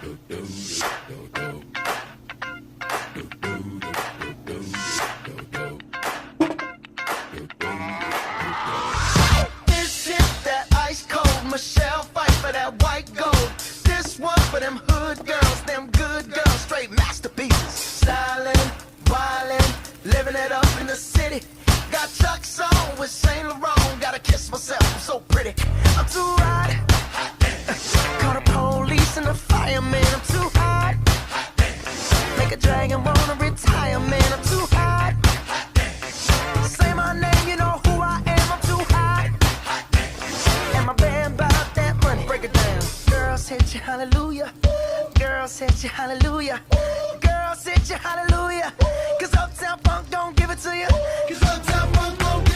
This hit that ice cold Michelle fight for that white gold. This one for them hood girls, them good girls, straight masterpieces. Styling, wildin', living it up in the city. Got Chuck's on with Saint Laurent. Gotta kiss myself, I'm so pretty. I'm too hot. Call the police and the fireman. I'm too hot. Make a dragon wanna retire, man. I'm too hot. Say my name, you know who I am. I'm too hot. And my band bought that money. Break it down. Girls hit you, hallelujah. Girls hit you, hallelujah. Girls hit you, hallelujah. Cause Uptown Funk don't give it to you. Cause Uptown Funk don't give it to you.